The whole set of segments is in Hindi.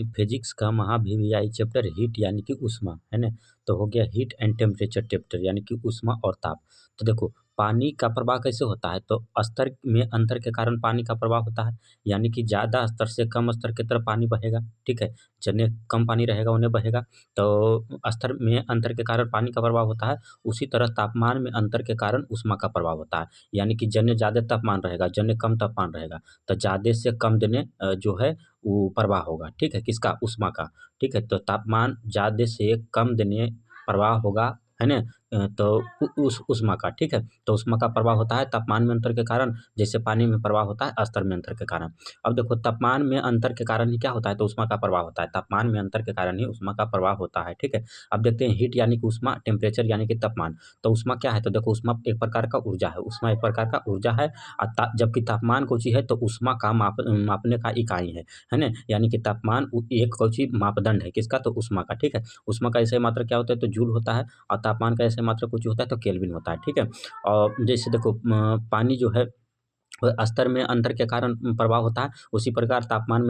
फिजिक्स का महाभिवियाई चैप्टर हीट यानी कि ऊष्मा है ना। तो हो गया हीट एंड टेम्परेचर चैप्टर यानी कि ऊष्मा और ताप। तो देखो पानी का प्रवाह कैसे होता है, तो स्तर में अंतर के कारण पानी का प्रवाह होता है, यानी कि ज़्यादा स्तर से कम स्तर की तरफ पानी बहेगा। ठीक है, जिन्हें कम पानी रहेगा उन्हें बहेगा, तो स्तर में अंतर के कारण पानी का प्रवाह होता है। उसी तरह तापमान में अंतर के कारण ऊष्मा का प्रभाव होता है, यानी कि जन्य ज़्यादा तापमान रहेगा, जन्य कम तापमान रहेगा, तो ज़्यादा से कम जन्य जो है वो प्रवाह होगा। ठीक है, किसका, ऊष्मा का। ठीक है, तो तापमान ज़्यादा से कम देने प्रवाह होगा, है ना। तो उस ऊष्मा का। ठीक है, तो ऊष्मा का प्रवाह होता है तापमान में अंतर के कारण, जैसे पानी में प्रवाह होता है स्तर में अंतर के कारण। अब देखो तापमान में अंतर के कारण ही क्या होता है, तो ऊष्मा का प्रवाह होता है। तापमान में अंतर के कारण ही ऊष्मा का प्रवाह होता है। ठीक है, अब देखते हैं हीट यानी कि ऊष्मा, टेम्परेचर यानी कि तापमान। तो ऊष्मा क्या है, तो देखो ऊष्मा एक प्रकार का ऊर्जा है, ऊष्मा एक प्रकार का ऊर्जा है। जबकि तापमान को चीज है तो ऊष्मा का मापने का इकाई है ना। यानी कि तापमान एक कोची मापदंड है, किसका, तो ऊष्मा का। ठीक है, ऊष्मा का ऐसे मात्रा क्या होता है, तो जूल होता है, और तापमान का ऐसे मात्रा कुछ होता है तो केल्विन होता है। ठीक है, और जैसे देखो पानी जो है स्तर में अंतर के कारण प्रभाव होता है, उसी प्रकार तापमान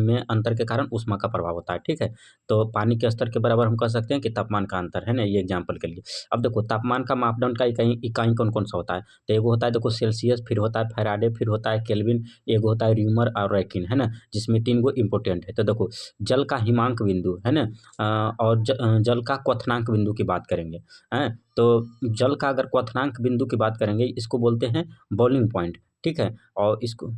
में अंतर के कारण ऊष्मा का प्रभाव होता है। ठीक है, तो पानी के स्तर के बराबर हम कह सकते हैं कि तापमान का अंतर, है ना, ये एग्जाम्पल के लिए। अब देखो तापमान का मापदंड का इकाई इकाई कौन कौन सा होता है, तो एगो होता है देखो सेल्सियस, फिर होता है फैराडे, फिर होता है केल्विन, एगो होता है र्यूमर और रैकिन, है ना, जिसमें 3 गो इंपोर्टेंट है। तो देखो जल का हिमांक बिंदु, है ना, और जल का क्वथनांक बिंदु की बात करेंगे, हैं। तो जल का अगर क्वथनांक बिंदु की बात करेंगे, इसको बोलते हैं बॉइलिंग पॉइंट। ठीक है, और इसको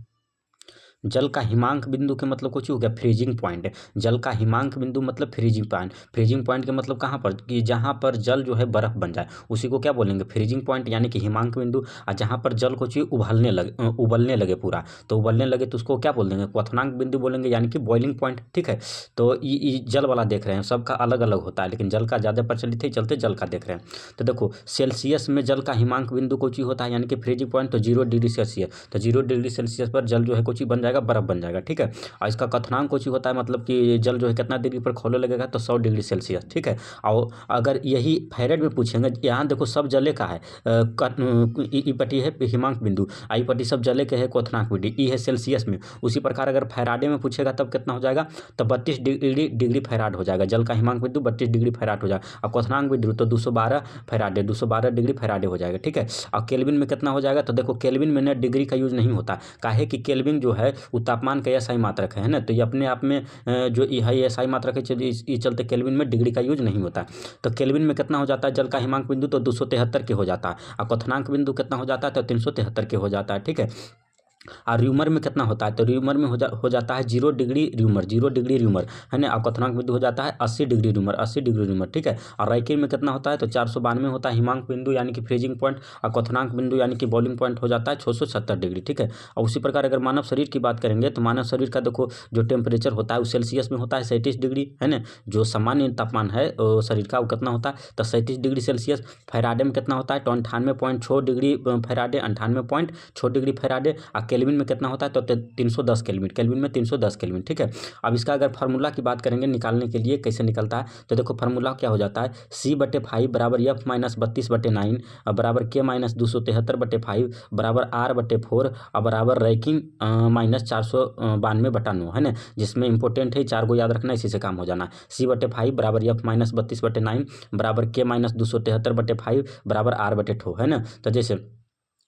जल का हिमांक बिंदु के मतलब कुछ हो गया फ्रीजिंग पॉइंट। जल का हिमांक बिंदु मतलब फ्रीजिंग पॉइंट। फ्रीजिंग पॉइंट के मतलब कहाँ पर, कि जहाँ पर जल जो है बर्फ बन जाए, उसी को क्या बोलेंगे, फ्रीजिंग पॉइंट यानी कि हिमांक बिंदु। और जहाँ पर जल को चाहिए उबलने लगे पूरा, तो उबलने लगे तो उसको क्या बोल देंगे, क्वथनांक बिंदु बोलेंगे, यानी कि बॉइलिंग पॉइंट। ठीक है, तो ये जल वाला देख रहे हैं, सबका अलग अलग होता है, लेकिन जल का ज़्यादा प्रचलित है, चलते जल का देख रहे हैं। तो देखो सेल्सियस में जल का हिमांक बिंदु कोची होता है, यानी कि फ्रीजिंग पॉइंट, तो 0 डिग्री सेल्सियस। तो 0 डिग्री सेल्सियस पर जल जो है कोची बन जाएगा, बर्फ बन जाएगा। ठीक है, और इसका क्वथनांक कोची होता है, मतलब कि जल जो है कितना डिग्री पर खौलने लगेगा, तो 100 डिग्री सेल्सियस। ठीक है, और अगर यही फैरेड में पूछेंगे, यहाँ देखो सब जले का है, ई पट्टी है हिमांक बिंदु, आई पट्टी सब जले के है क्वथनांक बिंदु, ई है सेल्सियस में। उसी प्रकार अगर फैराडे में पूछेगा तब कितना हो जाएगा, तो 32 डिग्री फैराड हो जाएगा। जल का हिमांक बिंदु 32 डिग्री फैराड हो जाएगा, और क्वथनांक बिंदु तो 212 फैराडे, 212 डिग्री फैराडे हो जाएगा। ठीक है, और केल्विन में कितना हो जाएगा, तो देखो केल्विन में ना डिग्री का यूज नहीं होता, काहे कि केल्विन जो है वो तापमान का एसआई मात्रक है ना, तो ये अपने आप में जो ये है एसआई मात्रक है, इस चलते केल्विन में डिग्री का यूज नहीं होता। तो केल्विन में कितना हो जाता है जल का हिमांक बिंदु, तो 273 के हो जाता है, और क्वथनांक बिंदु कितना हो जाता है, तो 373 के हो जाता है। ठीक है, और र्यूमर में कितना होता है, तो र्यूमर में हो जाता है 0 डिग्री र्यूमर, 0 डिग्री र्यूमर, है ना। और क्वथनांक बिंदु हो जाता है 80 डिग्री र्यूमर, 80 डिग्री र्यूमर। ठीक है, और रैकिन में कितना होता है, तो 492 होता है हिमांक बिंदु यानी कि फ्रीजिंग पॉइंट, और क्वथनांक बिंदु यानी कि बॉइलिंग पॉइंट हो जाता है 670 डिग्री। ठीक है, और उसी प्रकार अगर मानव शरीर की बात करेंगे, तो मानव शरीर का देखो जो टेम्परेचर होता है वो सेल्सियस में होता है 37 डिग्री, है ना। जो सामान्य तापमान है शरीर का वो कितना होता है, तो 37 डिग्री सेल्सियस। फैराडे में कितना होता है, तो 98.6 डिग्री फैराडे, 98.6 डिग्री फैराडे। और केल्विन में कितना होता है, तो 310 केल्विन, केल्विन में 310 केल्विन। ठीक है, अब इसका अगर फार्मूला की बात करेंगे निकालने के लिए कैसे निकलता है, तो देखो फार्मूला क्या हो जाता है, C/5 बराबर F-32/9 बराबर K-273/5 बराबर R/4 और बराबर रैकिंग -492/9, है ना, जिसमें इंपॉर्टेंट है 4 को याद रखना, इसी से काम हो जाना। C/5 बराबर F-32/9 बराबर K-273/5 बराबर R/4, है ना। तो जैसे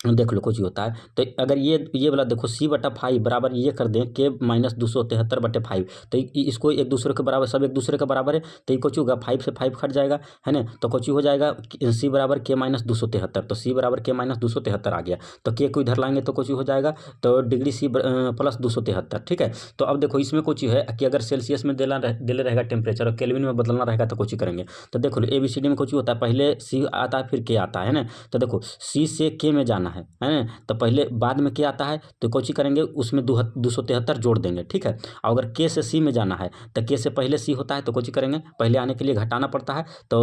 देख लो कुछ ही होता है, तो अगर ये वाला देखो C/5 बराबर ये कर दें K-273/5, तो इसको एक दूसरे के बराबर, सब एक दूसरे के बराबर है, तो ये कुछ होगा 5 से 5 कट जाएगा, है ना। तो कुछ हो जाएगा C बराबर K-273, तो C बराबर K-273 आ गया, तो K को इधर लाएंगे तो कुछ हो जाएगा, तो डिग्री C प्लस 273। ठीक है, तो अब देखो इसमें कुछ है कि अगर सेल्सियस में दिले रहेगा टेम्परेचर और केल्विन में बदलना रहेगा तो कुछ ही करेंगे। तो देखो ABCD में कुछ होता है, पहले C आता है फिर K आता है ना। तो देखो C से K में जाना है ना, तो पहले बाद में क्या आता है, तो कोची करेंगे उसमें 273 जोड़ देंगे। ठीक है, और अगर के से सी में जाना है, तो के से पहले सी होता है, तो कोची करेंगे पहले आने के लिए घटाना पड़ता है, तो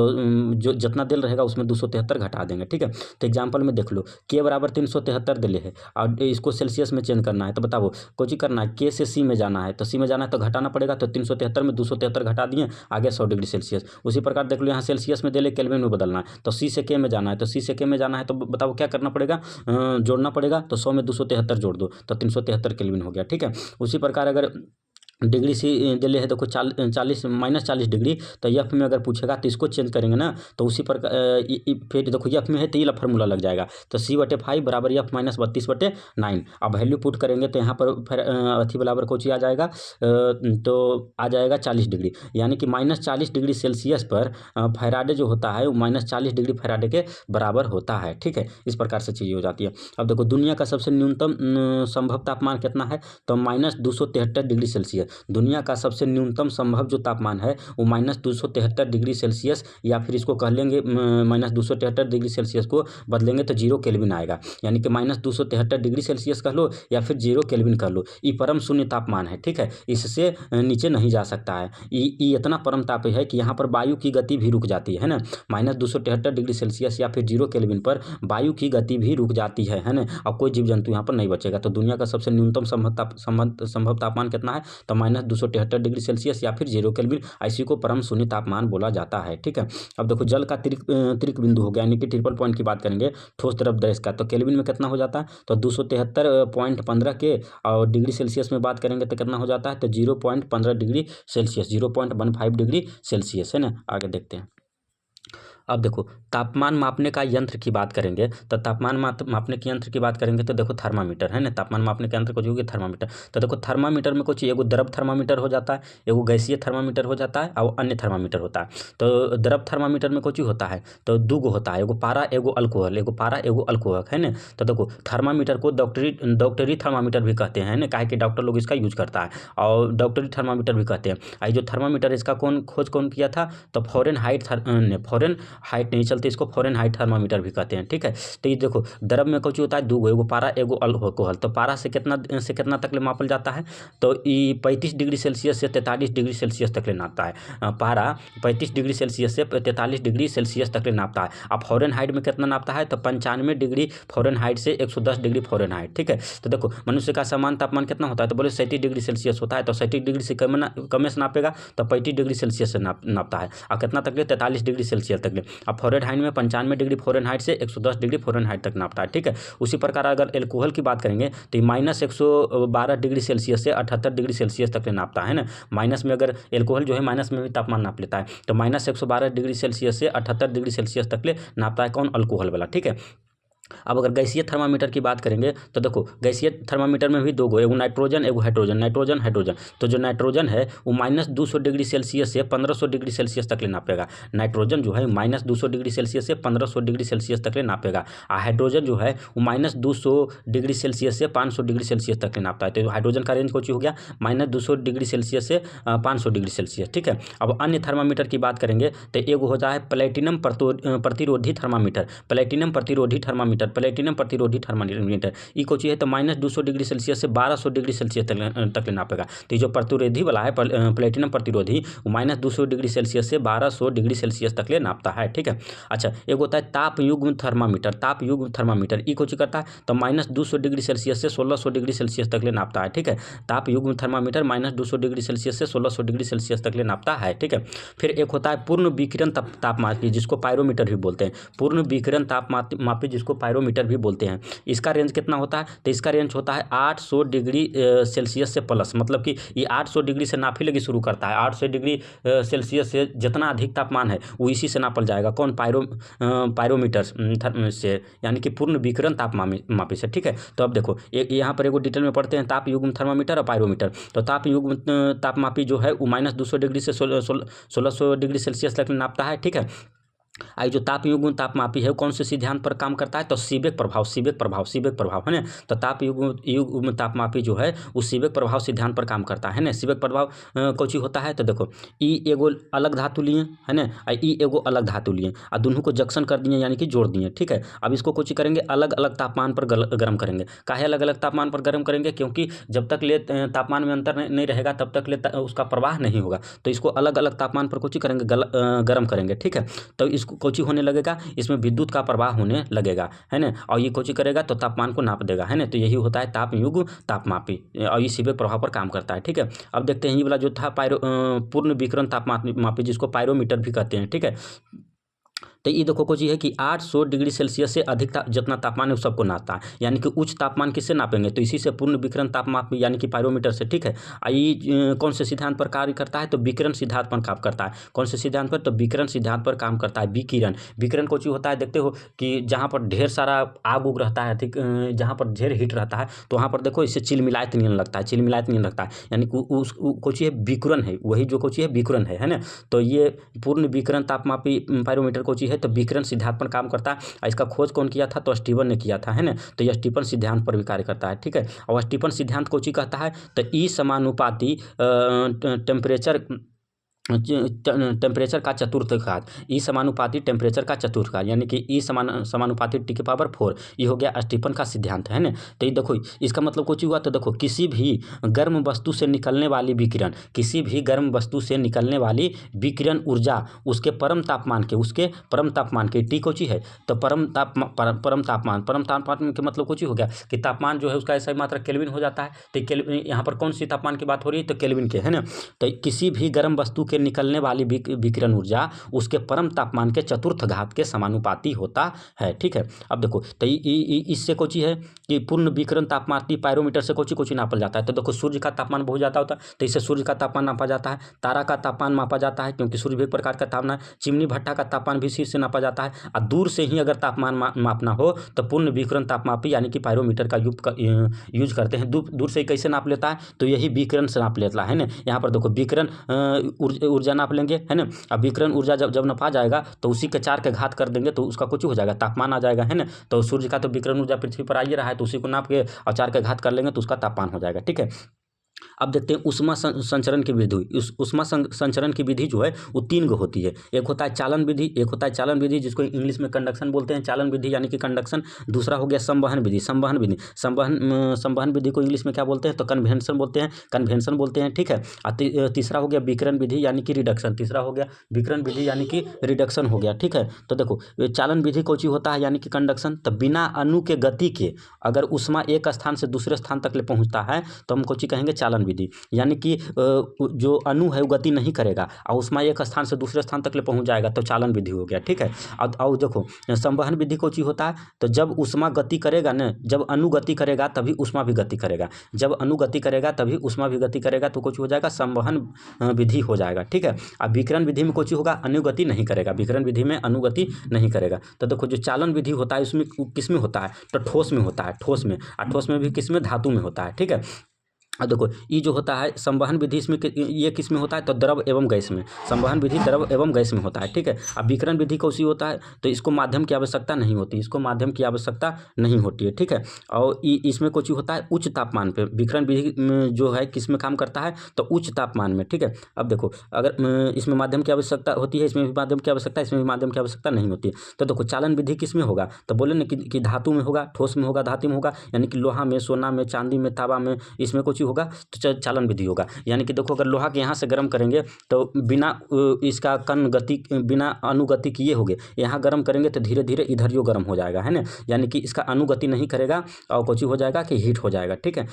जो जितना दिल रहेगा उसमें 273 घटा देंगे। ठीक है, तो एग्जाम्पल में देख लो के बराबर 373 दिले है, और इसको सेल्सियस में चेंज करना है, तो बताओ कोची करना है, के से सी में जाना है, तो सी में जाना है तो घटाना पड़ेगा, तो 373 में 273 घटा दिए, आगे 100 डिग्री सेल्सियस। उसी प्रकार देख लो यहाँ सेल्सियस में दिले केल्विन में बदलना है, तो सी से के में जाना है, तो सी से के में जाना है, तो बताओ क्या करना पड़ेगा, जोड़ना पड़ेगा, तो 100 में 273 जोड़ दो, तो 373 केल्विन हो गया। ठीक है, उसी प्रकार अगर डिग्री सी दिले है देखो 40 -40 डिग्री। तो एफ में अगर पूछेगा तो इसको चेंज करेंगे ना, तो उसी पर फिर देखो एफ में है तो ये वाला फार्मूला लग जाएगा। तो C/5 बराबर एफ माइनस 32/9। अब वैल्यू पुट करेंगे तो यहाँ पर फिर अथी बराबर कोची आ जाएगा, तो आ जाएगा 40 डिग्री, यानी कि -40 डिग्री सेल्सियस पर फैराडे जो होता है वो -40 डिग्री फैराडे के बराबर होता है। ठीक है, इस प्रकार से चीज़ें हो जाती है। अब देखो दुनिया का सबसे न्यूनतम संभव तापमान कितना है, तो -273 डिग्री सेल्सियस। दुनिया का सबसे न्यूनतम संभव जो तापमान है वो -273 डिग्री सेल्सियस, या फिर इसको कह लेंगे -273 डिग्री सेल्सियस को बदलेंगे तो 0 केल्विन आएगा, यानी कि -273 डिग्री सेल्सियस कह लो या फिर 0 केल्विन कर लो। ये परम शून्य तापमान है। ठीक है, इससे नीचे नहीं जा सकता है। ये इतना परम ताप है कि यहाँ पर वायु की गति भी रुक जाती है ना, -273 डिग्री सेल्सियस या फिर 0 केल्विन पर वायु की गति भी रुक जाती है ना, और कोई जीव जंतु यहाँ पर नहीं बचेगा। तो दुनिया का सबसे न्यूनतम संभव तापमान कितना है, तो -273 डिग्री सेल्सियस या फिर 0 केल्विन, इसी को परम शून्य तापमान बोला जाता है। ठीक है, अब देखो जल का त्रिक बिंदु हो गया, यानी कि ट्रिपल पॉइंट की बात करेंगे ठोस द्रव गैस का, तो केल्विन में कितना हो जाता है, तो 273.15 के, और डिग्री सेल्सियस में बात करेंगे तो कितना हो जाता है, तो 0.15 डिग्री सेल्सियस, 0.15 डिग्री सेल्सियस है ना। आगे देखते हैं। अब देखो तापमान मापने का यंत्र की बात करेंगे, तो तापमान मापने के यंत्र की बात करेंगे तो देखो थर्मामीटर है ना, तापमान मापने के यंत्र को जो होगी थर्मामीटर। तो देखो थर्मामीटर में कुछ एगो द्रव थर्मामीटर हो जाता है, एगो गैसीय थर्मामीटर हो जाता है, और अन्य थर्मामीटर होता है। तो द्रव थर्मामीटर में कुछ होता है, तो दूगो होता है, एगो पारा एगो अल्कोहल, एगो पारा एगो अल्कोहल है ना। तो देखो थर्मामीटर को डॉक्टरी थर्मामीटर भी कहते हैं ना, काहे कि डॉक्टर लोग इसका यूज करता है, और डॉक्टरी थर्मामीटर भी कहते हैं। आई जो थर्मामीटर इसका खोज कौन किया था, तो फॉरेन हाइट नहीं चलती, इसको फॉरेन हाइट थर्मामीटर भी कहते हैं। ठीक है, तो ये देखो द्रव में कुछ होता है दूगो, एगो पारा एगो अल्कोहल। तो पारा से कितना तक ले मापल जाता है, तो ये 35 डिग्री सेल्सियस से 43 डिग्री सेल्सियस तक ले नापता है। पारा 35 डिग्री सेल्सियस से 43 डिग्री सेल्सियस तक ले नापता है। अब फॉरेन हाइट में कितना नापता है, तो 95 डिग्री फॉरेन हाइट से 110 डिग्री फॉरेन हाइट। ठीक है, तो देखो मनुष्य का सामान्य तापमान कितना होता है, तो बोले 37 डिग्री सेल्सियस होता है, तो 37 डिग्री से कम से नापेगा तो 35 डिग्री सेल्सियस से नापता है, और कितना तक ले 43 डिग्री सेल्सियस तक ले। अब फॉरेन हाइट में 95 डिग्री फॉरेन हाइट से 110 डिग्री फॉरेन हाइट तक नापता है। ठीक है, उसी प्रकार अगर एल्कोहल की बात करेंगे तो -112 डिग्री सेल्सियस से 78 डिग्री सेल्सियस तक नापता है ना। माइनस में अगर एल्कोहल जो है माइनस में भी तापमान नाप लेता है, तो -112 डिग्री सेल्सियस से 78 डिग्री सेल्सियस तक ले नापता है कौन, अल्कोहल वाला। ठीक है, अब अगर गैसीय थर्मामीटर की बात करेंगे तो देखो गैसीय थर्मामीटर में भी दो गो, एगो नाइट्रोजन एगो हाइड्रोजन, नाइट्रोजन हाइड्रोजन। तो जो नाइट्रोजन है वो -200 डिग्री सेल्सियस से 1500 डिग्री सेल्सियस तक ले नापेगा। नाइट्रोजन जो है -200 डिग्री सेल्सियस से 1500 डिग्री सेल्सियस तक ले नापेगा, और हाइड्रोजन जो है वो -200 डिग्री सेल्सियस से 500 डिग्री सेल्सियस तक ले नापता है। तो हाइड्रोजन का रेंज कुछ हो गया -200 डिग्री सेल्सियस से 500 डिग्री सेल्सियस। ठीक है, अब अन्य थर्मामीटर की बात करेंगे तो एगो हो जाए प्लेटिनम प्रतिरोधी थर्मामीटर, प्लेटिनम प्रतिरोधी थर्मामीटर, प्लेटिनम प्रतिरोधी थर्मामीटर। ई कोची है तो -200 डिग्री सेल्सियस से 1200 डिग्री सेल्सियस तक ले नापेगा। तो ये जो प्रतिरोधी वाला है प्लेटिनम प्रतिरोधी, वो -200 डिग्री सेल्सियस से 1200 डिग्री सेल्सियस तक ले नापता है। ठीक है, अच्छा एक होता है ताप युग्म थर्मामीटर, ताप युग्म थर्मामीटर ई कोची करता है तो -200 डिग्री सेल्सियस से 1600 डिग्री सेल्सियस तक ले नापता है। ठीक है, ताप युग्म थर्मामीटर -200 डिग्री सेल्सियस से 1600 डिग्री सेल्सियस तक ले नापता है। ठीक है, फिर एक होता है पूर्ण विकिरण तापमापी, जिसको पायरोमीटर भी बोलते हैं, पूर्ण विकिरण तापमापी जिसको पायरोमीटर भी बोलते हैं। इसका रेंज कितना होता है, तो इसका रेंज होता है 800 डिग्री सेल्सियस से प्लस, मतलब कि ये 800 डिग्री से नापी लगी शुरू करता है। 800 डिग्री सेल्सियस से जितना अधिक तापमान है वो इसी से नापल जाएगा, कौन, पायरोमीटर से, यानी कि पूर्ण विकिरण तापमापी से। ठीक है, तो अब देखो यहाँ पर एगो डिटेल में पढ़ते हैं, ताप युग्म थर्मामीटर और पायरोमीटर। तो ताप युग्म तापमापी जो है वो -200 डिग्री से 1600 डिग्री सेल्सियस तक नापता है। ठीक है, आई जो ताप युग्म तापमापी है कौन से सिद्धांत पर काम करता है, तो सीबेक प्रभाव है ना। तो ताप युग्म तापमापी जो है वो सीबेक प्रभाव सिद्धांत पर काम करता है ना। सीबेक प्रभाव कौची होता है, तो देखो ई एगो अलग धातु लिए है ना, ई एगो अलग धातु लिए, और दोनों को जंक्शन कर दिए यानी कि जोड़ दिए। ठीक है, अब इसको कौची करेंगे, अलग अलग तापमान पर गर्म करेंगे। काहे अलग अलग तापमान पर गर्म करेंगे, क्योंकि जब तक ले तापमान में अंतर नहीं रहेगा तब तक ले उसका प्रवाह नहीं होगा। तो इसको अलग अलग तापमान पर कौची करेंगे, गर्म करेंगे। ठीक है, तो इसको कोची होने लगेगा, इसमें विद्युत का प्रवाह होने लगेगा है ना, और ये कोची करेगा तो तापमान को नाप देगा है ना। तो यही होता है ताप युग्म तापमापी, और ये सीबेक प्रभाव पर काम करता है। ठीक है, अब देखते हैं ये वाला जो था पूर्ण विकिरण तापमापी, जिसको पायरोमीटर भी कहते हैं। ठीक है, तो ये देखो कुछ है कि 800 डिग्री सेल्सियस से अधिक जितना तापमान है उस सबको नापता है, यानी कि उच्च तापमान किससे नापेंगे, तो इसी से पूर्ण विकिरण तापमाप यानी कि पायरोमीटर से, ठीक है। कौन से सिद्धांत पर कार्य करता है, तो विकिरण सिद्धांत पर काम करता है। कौन से सिद्धांत पर, तो विकिरण सिद्धांत पर काम करता है। विकिरण विकिरण कुछ होता है, देखते हो कि जहाँ पर ढेर सारा आग उग रहता है, ठीक, जहाँ पर ढेर हीट रहता है तो वहाँ पर देखो इससे चिलमिलात नहीं लगता है, चिलमिलात नहीं लगता है, यानी कि उस कुछ है विकिरण है, वही जो कुछ है विकिरण है ना। तो ये पूर्ण विकिरण तापमापी पायरोमीटर को चीज है, तो विकिरण सिद्धांत पर काम करता है। और इसका खोज कौन किया था, तो स्टीफन ने किया था, है ना। तो यह स्टीफन सिद्धांत पर भी कार्य करता है, ठीक है। और स्टीफन सिद्धांत को चीज कहता है, तो ई समानुपाती टेम्परेचर टेम्परेचर का चतुर्थ घात, ई समानुपाती टेम्परेचर का चतुर्थ घात, यानी कि ई समानुपाती टी के पावर 4, ये हो गया स्टीफन का सिद्धांत, है ना। तो ये देखो इसका मतलब कुछ हुआ, तो देखो किसी भी गर्म वस्तु से निकलने वाली विकिरण, किसी भी गर्म वस्तु से निकलने वाली विकिरण ऊर्जा उसके परम तापमान के टी कोची है, तो परम तापमान के मतलब कुछ हो गया कि तापमान जो है उसका ऐसा मात्रा केल्विन हो जाता है। तो केल्विन यहाँ पर कौन सी तापमान की बात हो रही है, तो केल्विन के, है ना। तो किसी भी गर्म वस्तु के निकलने वाली विकिरण ऊर्जा उसके परम तापमान के चतुर्थ घात के समानुपाती होता है, ठीक है। अब देखो तो इससे कोची है कि पूर्ण विकिरण तापमापी पायरोमीटर से कोची नापल जाता है। तो देखो सूर्य का तापमान बहुत ज़्यादा होता है, तो इससे सूर्य का तापमान नापा जाता है। तारा का तापमान मापा जाता है, क्योंकि सूर्य भी एक प्रकार का तापमान है। चिमनी भट्टा का तापमान भी शीर्ष से नापा जाता है। और दूर से ही अगर तापमान मापना हो तो पूर्ण विकिरण तापमापी यानी कि पायरोमीटर का यूज करते हैं। दूर से कैसे नाप लेता है, तो यही विकिरण से नाप लेता है ना। यहाँ पर देखो विकिरण ऊर्जा नाप लेंगे, है ना। अब विकिरण ऊर्जा जब नपा जाएगा तो उसी के 4 के घात कर देंगे तो उसका कुछ हो जाएगा, तापमान आ जाएगा, है ना। तो सूर्य का तो विकिरण ऊर्जा पृथ्वी पर आ ही रहा है, तो उसी को नाप के और 4 के घात कर लेंगे तो उसका तापमान हो जाएगा, ठीक है। अब देखते हैं उष्मा संचरण की विधि। उष्मा संचरण की विधि जो है वो 3 गो होती है। एक होता है चालन विधि, जिसको इंग्लिश में कंडक्शन बोलते हैं, चालन विधि यानी कि कंडक्शन। दूसरा हो गया संवहन विधि। संवहन विधि को इंग्लिश में क्या बोलते हैं, तो कन्वेंशन बोलते हैं, ठीक है। और तीसरा हो गया विकिरण विधि यानी कि रिडक्शन। हो गया, ठीक है। तो देखो चालन विधि को चीज होता है यानी कि कंडक्शन, तो बिना अणु के गति के अगर उष्मा एक स्थान से दूसरे स्थान तक ले पहुंचता है तो हम कोची कहेंगे चालन विधि, यानी कि जो अणु है वो गति नहीं करेगा और उष्मा एक स्थान से दूसरे स्थान तक ले पहुंच जाएगा, तो चालन विधि हो गया, ठीक है। अब देखो संवहन विधि को चीज होता है, तो जब उष्मा गति करेगा ना, जब अणु गति करेगा तभी उष्मा भी गति करेगा, जब अणु गति करेगा तभी उष्मा भी गति करेगा, तो कुछ हो जाएगा संवहन विधि हो जाएगा, ठीक है। अब विकिरण विधि में कुछ होगा, अनुगति नहीं करेगा, विकिरण विधि में अनुगति नहीं करेगा। तो देखो जो चालन विधि होता है उसमें किस में होता है, तो ठोस में होता है, ठोस में भी किस में, धातु में होता है, ठीक है। अब देखो ये जो होता है संवहन विधि, इसमें ये किस में होता है, तो द्रव एवं गैस में। संवहन विधि द्रव एवं गैस में होता है, ठीक है। अब विकिरण विधि को उसी होता है, तो इसको माध्यम की आवश्यकता नहीं होती, ठीक है। और इसमें कुछ होता है उच्च तापमान पे। विकिरण विधि जो है किस में काम करता है, तो उच्च तापमान में, ठीक है। अब देखो अगर इसमें माध्यम की आवश्यकता होती है, इसमें भी माध्यम की आवश्यकता, इसमें भी माध्यम की आवश्यकता नहीं होती। तो देखो चालन विधि किस में होगा, तो बोले ना कि धातु में होगा, ठोस में होगा, धातु में होगा, यानी कि लोहा में, सोना में, चांदी में, तांबा में, इसमें कुछ होगा तो चालन विधि होगा। यानी कि देखो अगर लोहा के यहाँ से गर्म करेंगे तो बिना इसका कण गति, बिना अनुगति किए होंगे, यहाँ गर्म करेंगे तो धीरे धीरे इधर जो गर्म हो जाएगा, है ना। यानी कि इसका अनुगति नहीं करेगा और कुछ हो जाएगा कि हीट हो जाएगा, ठीक है।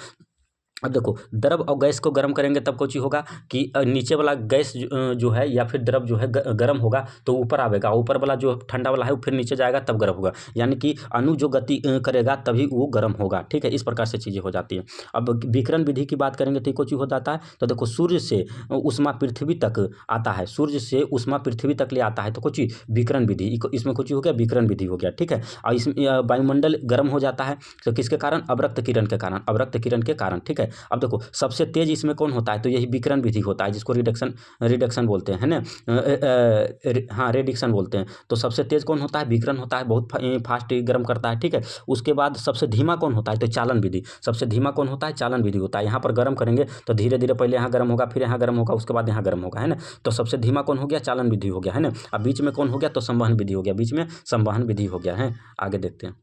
अब देखो द्रव और गैस को गर्म करेंगे तब कुछ होगा कि नीचे वाला गैस जो है या फिर द्रव जो है गर्म होगा तो ऊपर आवेगा, ऊपर वाला जो ठंडा वाला है वो फिर नीचे जाएगा तब गर्म होगा, यानी कि अणु जो गति करेगा तभी वो गर्म होगा, ठीक है। इस प्रकार से चीज़ें हो जाती हैं। अब विकिरण विधि की बात करेंगे तो कुछ हो जाता है, तो देखो सूर्य से उष्मा पृथ्वी तक आता है, सूर्य से उष्मा पृथ्वी तक ले आता है, तो कुछ विकिरण विधि, इसमें कुछ हो गया विकिरण विधि हो गया, ठीक है। और इसमें वायुमंडल गर्म हो जाता है, तो किसके कारण, अवरक्त किरण के कारण, ठीक है। अब देखो सबसे तेज इसमें कौन होता है, तो यही विकिरण विधि होता है, जिसको रिडक्शन बोलते हैं, है ना। हाँ रिडक्शन बोलते हैं। तो सबसे तेज कौन होता है, विकिरण होता है, बहुत फास्ट गर्म करता है, ठीक है। उसके बाद सबसे धीमा कौन होता है, तो चालन विधि। सबसे धीमा कौन होता है, चालन विधि होता है। यहाँ पर गर्म करेंगे तो धीरे धीरे पहले यहाँ गर्म होगा, फिर यहाँ गर्म होगा, उसके बाद यहाँ गर्म होगा, है ना। तो सबसे धीमा कौन हो गया, चालन विधि हो गया, है ना। अब बीच में कौन हो गया, तो संवहन विधि हो गया, बीच में संवहन विधि हो गया है। आगे देखते हैं।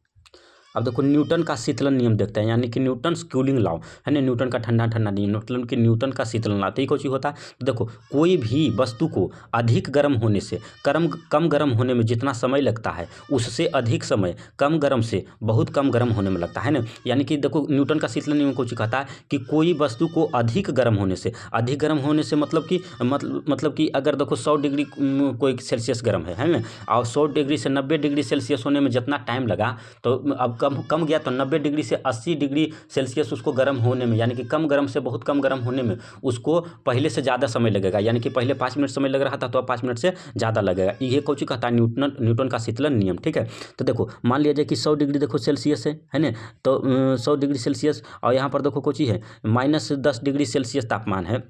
अब देखो न्यूटन का शीतलन नियम देखते हैं, यानी कि न्यूटन्स कूलिंग लॉ, है ना, न्यूटन का ठंडा ठंडा नियम, मतलब कि न्यूटन का शीतलन लॉ। तो ये कुछ होता है, तो देखो कोई भी वस्तु को अधिक गर्म होने से कम गर्म होने में जितना समय लगता है, उससे अधिक समय कम गर्म से बहुत कम गर्म होने में लगता है ना। यानी कि देखो न्यूटन का शीतलन नियम कुछ कहता है कि कोई वस्तु को अधिक गर्म होने से, अधिक गर्म होने से मतलब कि अगर देखो 100 डिग्री कोई सेल्सियस गर्म है ना, और 100 डिग्री से 90 डिग्री सेल्सियस होने में जितना टाइम लगा, तो अब कम गया, तो 90 डिग्री से 80 डिग्री सेल्सियस उसको गर्म होने में, यानी कि कम गर्म से बहुत कम गर्म होने में उसको पहले से ज़्यादा समय लगेगा। यानी कि पहले 5 मिनट समय लग रहा था, तो अब 5 मिनट से ज़्यादा लगेगा। ये कौन चीज़ कहता है, न्यूटन का शीतलन नियम। ठीक है, तो देखो मान लिया जाए कि 100 डिग्री देखो सेल्सियस है ना, तो 100 डिग्री सेल्सियस, और यहाँ पर देखो कोई है -10 डिग्री सेल्सियस तापमान है।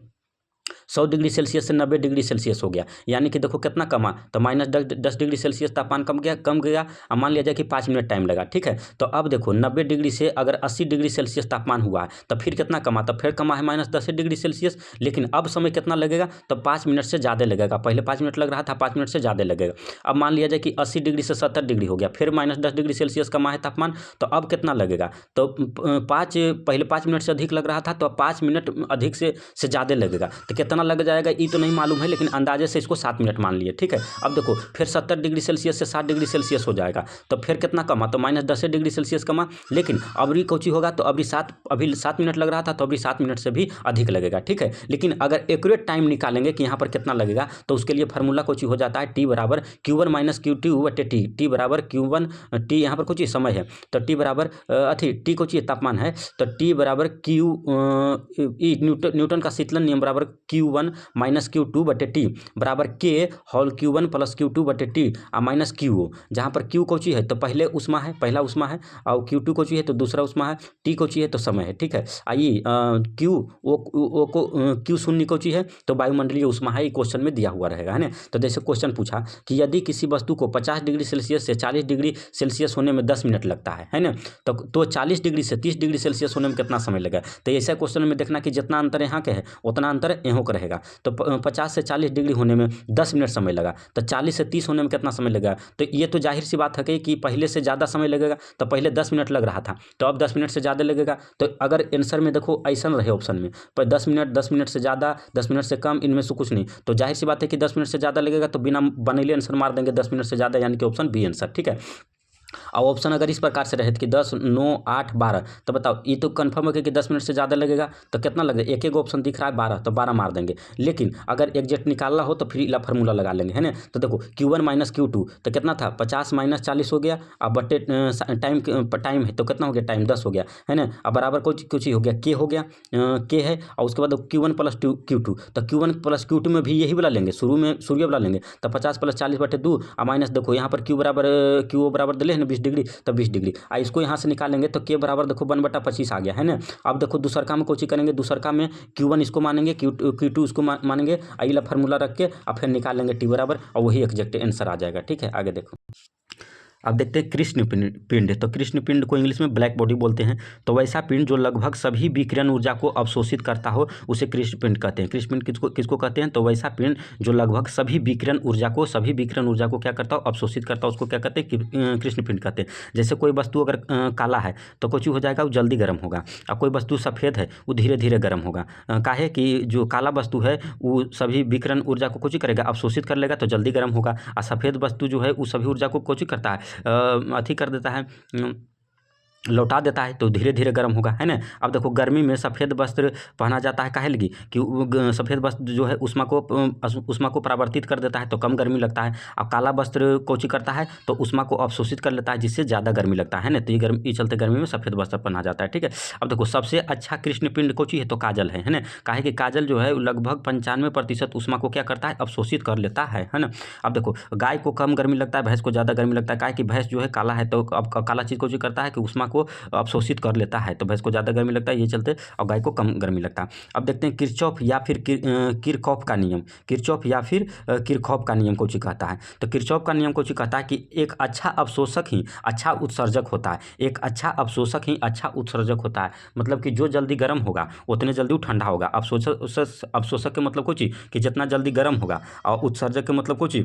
100 डिग्री सेल्सियस से 90 डिग्री सेल्सियस हो गया, यानी कि देखो कितना कमा, तो -10 डिग्री सेल्सियस तापमान कम गया। अब मान लिया जाए कि 5 मिनट टाइम लगा। ठीक है, तो अब देखो 90 डिग्री से अगर 80 डिग्री सेल्सियस तापमान हुआ है, तो फिर कितना कमा, तो फिर कमा है -10 डिग्री सेल्सियस, लेकिन अब समय कितना लगेगा, तो 5 मिनट से ज़्यादा लगेगा। पहले 5 मिनट लग रहा था, 5 मिनट से ज़्यादा लगेगा। अब मान लिया जाए कि 80 डिग्री से 70 डिग्री हो गया, फिर -10 डिग्री सेल्सियस कमा है तापमान, तो अब कितना लगेगा, तो पहले 5 मिनट से अधिक लग रहा था, तो अब 5 मिनट अधिक से ज़्यादा लगेगा। तो कितना लग जाएगा ये तो नहीं मालूम है, लेकिन अंदाजे से इसको 7 मिनट मान लिए। ठीक है, अब देखो फिर 70 डिग्री सेल्सियस से 60 डिग्री सेल्सियस हो जाएगा, तो फिर कितना कमा, तो -10 डिग्री सेल्सियस कमा, लेकिन अभी कौची होगा, तो अभी 7 मिनट लग रहा था, तो अभी 7 मिनट से भी अधिक लगेगा। ठीक है, लेकिन अगर एक्यूरेट टाइम निकालेंगे कि यहाँ पर कितना लगेगा, तो उसके लिए फार्मूला कौची हो जाता है, T बराबर Q1 - Q2/T, T बराबर Q1, T यहाँ पर कुछ समय है, तो T बराबर T कुछ तापमान है, तो T बराबर न्यूटन का शीतलन नियम बराबर Q1 - Q2/T बराबर K whole Q1 + Q2/T minus Q, जहाँ पर Q कौची है, तो पहला उष्मा है, और Q2 कौची है, तो दूसरा उष्मा है, T कौची है, तो समय है। ठीक है, आइए Q शून्य कौची है, तो वायुमंडलीय उष्मा है। ये क्वेश्चन में दिया हुआ रहेगा, है ना। तो जैसे क्वेश्चन पूछा कि यदि किसी वस्तु को 50 डिग्री सेल्सियस से 40 डिग्री सेल्सियस होने में 10 मिनट लगता है ना, तो 40 डिग्री से 30 डिग्री सेल्सियस होने में कितना समय लगेगा। तो ऐसा क्वेश्चन में देखना कि जितना अंतर यहाँ के है उतना अंतर यहाँ का रहेगा। तो 50 से 40 डिग्री होने में 10 मिनट समय लगा, तो 40 से 30 होने में कितना समय लगेगा। तो ये तो जाहिर सी बात है कि पहले से ज़्यादा समय लगेगा, तो पहले 10 मिनट लग रहा था, तो अब 10 मिनट से ज़्यादा लगेगा। तो अगर आंसर में देखो ऐसा रहे ऑप्शन में, पर 10 मिनट से ज़्यादा, 10 मिनट से कम, इनमें से कुछ नहीं, तो जाहिर सी बात है कि 10 मिनट से ज़्यादा लगेगा, तो बिना बनेले आंसर मार देंगे 10 मिनट से ज़्यादा, यानी कि ऑप्शन बी आंसर। ठीक है, और ऑप्शन अगर इस प्रकार से रहे कि 10, 9, 8, 12, तो बताओ ये तो कंफर्म है कि 10 मिनट से ज़्यादा लगेगा, तो कितना लगेगा, एक ऑप्शन दिख रहा है 12, तो 12 मार देंगे। लेकिन अगर एग्जैक्ट निकालना हो तो फिर इला फार्मूला लगा लेंगे, है ना। तो देखो Q1 - Q2 तो कितना था, 50 - 40 हो गया, अब बट्टे टाइम है तो कितना हो गया, टाइम 10 हो गया, है ना। अब बराबर कुछ हो गया, K हो गया, K है, और उसके बाद Q1 + Q2, तो Q1 + Q2 में भी यही वाला लेंगे, शुरू वाला लेंगे, तो 50 + 40/2 और माइनस देखो यहाँ पर Q बराबर दिले है ना 20 डिग्री, तो 20 डिग्री इसको यहाँ से निकालेंगे, तो K बराबर देखो 1/25 आ गया, है ना। अब देखो दूसरका में कोची करेंगे, दूसरका में Q1 इसको मानेंगे, Q2 इसको मानेंगे, अगला फार्मूला रख के और फिर निकाल लेंगे T बराबर, और वही एग्जैक्ट आंसर आ जाएगा। ठीक है, आगे देखो। अब देखते हैं कृष्ण पिंड। तो कृष्ण पिंड को इंग्लिश में ब्लैक बॉडी बोलते हैं। तो वैसा पिंड जो लगभग सभी विकिरण ऊर्जा को अवशोषित करता हो उसे कृष्ण पिंड कहते हैं। कृष्ण पिंड किसको कहते हैं, तो वैसा पिंड जो लगभग सभी विकिरण ऊर्जा को क्या करता हो, अवशोषित करता हो, उसको क्या कहते हैं, कृष्ण पिंड कहते हैं। जैसे कोई वस्तु अगर काला है तो कुछ हो जाएगा, वो जल्दी गर्म होगा, और कोई वस्तु सफ़ेद है वो धीरे धीरे गर्म होगा। काहे कि जो काला वस्तु है वो सभी विकिरण ऊर्जा को कुछ करेगा, अवशोषित कर लेगा, तो जल्दी गर्म होगा। और सफ़ेद वस्तु जो है वो सभी ऊर्जा को कुछ करता है, अथी कर देता है, लौटा देता है, तो धीरे धीरे गर्म होगा, है ना। अब देखो गर्मी में सफ़ेद वस्त्र पहना जाता है, काहे लगी कि सफ़ेद वस्त्र जो है उष्मा को परावर्तित कर देता है, तो कम गर्मी लगता है। अब काला वस्त्र कोची करता है, तो उष्मा को अवशोषित कर लेता है, जिससे ज़्यादा गर्मी लगता है ना। तो ये चलते गर्मी में सफ़ेद वस्त्र पहना जाता है। ठीक है, अब देखो सबसे अच्छा कृष्ण पिंड कोची है, तो काजल है ना। काहे कि काजल जो है लगभग 95% उष्मा को क्या करता है, अवशोषित कर लेता है ना। अब देखो गाय को कम गर्मी लगता है, भैंस को ज़्यादा गर्मी लगता है, काहे कि भैंस जो है काला है, तो अब काला चीज़ कोची करता है कि उष्मा को अवशोषित कर लेता है, तो भैंस को ज़्यादा गर्मी लगता है, ये चलते, और गाय को कम गर्मी लगता है। अब देखते हैं किरचॉफ या फिर किरचॉफ का नियम, किरचॉफ का नियम को कहता है। तो किरचॉफ का नियम को कहता है कि एक अच्छा अवशोषक ही अच्छा उत्सर्जक होता है, एक अच्छा अवशोषक ही अच्छा उत्सर्जक होता है। मतलब कि जो जल्दी गर्म होगा उतने जल्दी वो ठंडा होगा। अवशोषक के मतलब कुछ कि जितना जल्दी गर्म होगा, और उत्सर्जक के मतलब कुछ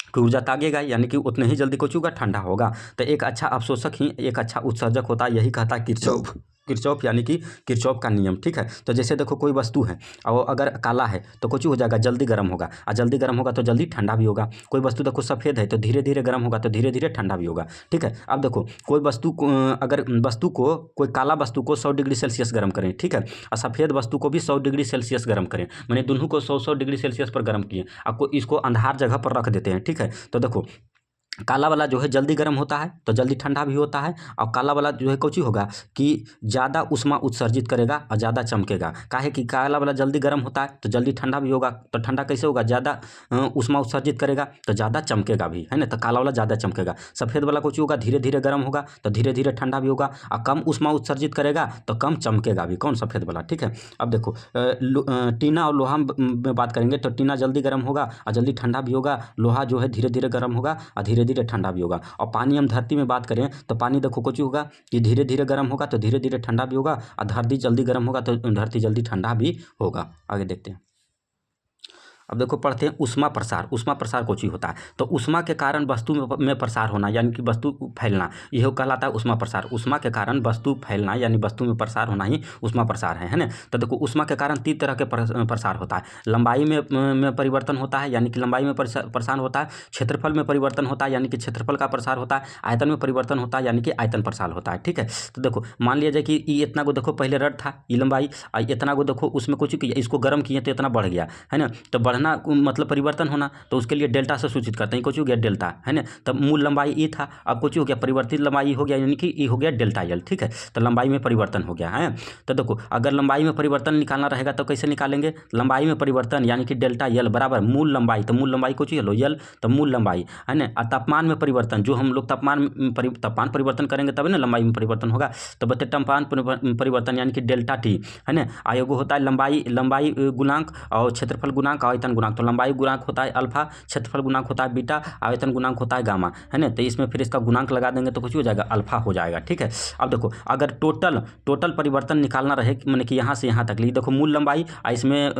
कि ऊर्जा तागेगा यानी कि उतने ही जल्दी कुछ होगा ठंडा होगा। तो एक अच्छा अवशोषक ही एक अच्छा उत्सर्जक होता है, यही कहता है किरचॉफ। किरचॉफ यानी कि किरचॉफ का नियम, ठीक है। तो जैसे देखो कोई वस्तु है और अगर काला है तो कुछ हो जाएगा, जल्दी गर्म होगा, और जल्दी गर्म होगा तो जल्दी ठंडा भी होगा। कोई वस्तु देखो सफ़ेद है तो धीरे धीरे गर्म होगा तो धीरे धीरे ठंडा भी होगा, ठीक है। अब देखो कोई वस्तु को अगर वस्तु को कोई काला वस्तु को 100 डिग्री सेल्सियस गर्म करें, ठीक है, और सफ़ेद वस्तु को भी 100 डिग्री सेल्सियस गर्म करें, मैंने दोनों को 100 डिग्री सेल्सियस पर गर्म किए, आपको इसको अंधार जगह पर रख देते हैं, ठीक है। तो देखो काला वाला जो है जल्दी गर्म होता है तो जल्दी ठंडा भी होता है, और काला वाला जो है कुछ होगा कि ज़्यादा ऊष्मा उत्सर्जित करेगा और ज़्यादा चमकेगा। काहे कि काला वाला जल्दी गर्म होता है तो जल्दी ठंडा भी होगा, तो ठंडा कैसे होगा, ज़्यादा ऊष्मा उत्सर्जित करेगा तो ज़्यादा चमकेगा भी, है ना। तो काला वाला ज़्यादा चमकेगा। सफ़ेद वाला कुछ होगा धीरे धीरे गर्म होगा तो धीरे धीरे ठंडा भी होगा, और कम ऊष्मा उत्सर्जित करेगा तो कम चमकेगा भी, कौन, सफ़ेद वाला, ठीक है। अब देखो टीना और लोहा में बात करेंगे तो टीना जल्दी गर्म होगा और जल्दी ठंडा भी होगा, लोहा जो है धीरे धीरे गर्म होगा और धीरे धीरे ठंडा भी होगा। और पानी हम धरती में बात करें तो पानी देखो कुछ होगा कि धीरे धीरे गर्म होगा तो धीरे धीरे ठंडा भी होगा, और धरती जल्दी गर्म होगा तो धरती जल्दी ठंडा भी होगा। आगे देखते हैं। अब देखो पढ़ते हैं ऊष्मा प्रसार। ऊष्मा प्रसार कोची होता है, तो ऊष्मा के कारण वस्तु में प्रसार होना यानी कि वस्तु फैलना, यह कहलाता है ऊष्मा प्रसार। ऊष्मा के कारण वस्तु फैलना यानी वस्तु में प्रसार होना ही ऊष्मा प्रसार है ना। तो देखो ऊष्मा के कारण 3 तरह के प्रसार होता है। लंबाई में परिवर्तन होता है यानी कि लंबाई में प्रसार होता है, क्षेत्रफल में परिवर्तन होता है यानी कि क्षेत्रफल का प्रसार होता है, आयतन में परिवर्तन होता है यानी कि आयतन प्रसार होता है, ठीक है। तो देखो मान लिया जाए कि ये इतना को देखो पहले रड था, ये लंबाई, इतना को देखो उसमें कुछ किया, इसको गर्म किए तो इतना बढ़ गया, है ना। तो बढ़ना मतलब परिवर्तन होना, तो उसके लिए डेल्टा से सूचित करते हैं, कुछ हो गया डेल्टा, है ना। तब मूल लंबाई ई था, अब कुछ हो गया परिवर्तित लंबाई हो गया यानी कि ई हो गया डेल्टा एल, ठीक है। तो लंबाई में परिवर्तन हो गया है। तो देखो अगर लंबाई में परिवर्तन निकालना रहेगा तो कैसे निकालेंगे, लंबाई में परिवर्तन यानी कि डेल्टा एल बराबर मूल लंबाई, तो मूल लंबाई कुछ लो एल, तो मूल लंबाई, है ना। और तापमान में परिवर्तन, जो हम लोग तापमान परिवर्तन करेंगे तभी ना लंबाई में परिवर्तन होगा, तो बते तापमान परिवर्तन यानी कि डेल्टा टी, है ना। आयोग होता है लंबाई गुणांक और क्षेत्रफल गुणांक आयतन गुणांक। तो लंबाई गुणांक होता है अल्फा, क्षेत्रफल गुणांक होता है बीटा, आयतन गुणांक होता है गामा, है ना। तो इसमें फिर इसका गुणांक लगा देंगे तो कुछ हो जाएगा अल्फा हो जाएगा, ठीक है। अब देखो अगर टोटल परिवर्तन निकालना रहे मैंने कि यहाँ से यहाँ तक ली, देखो मूल लंबाई इसमें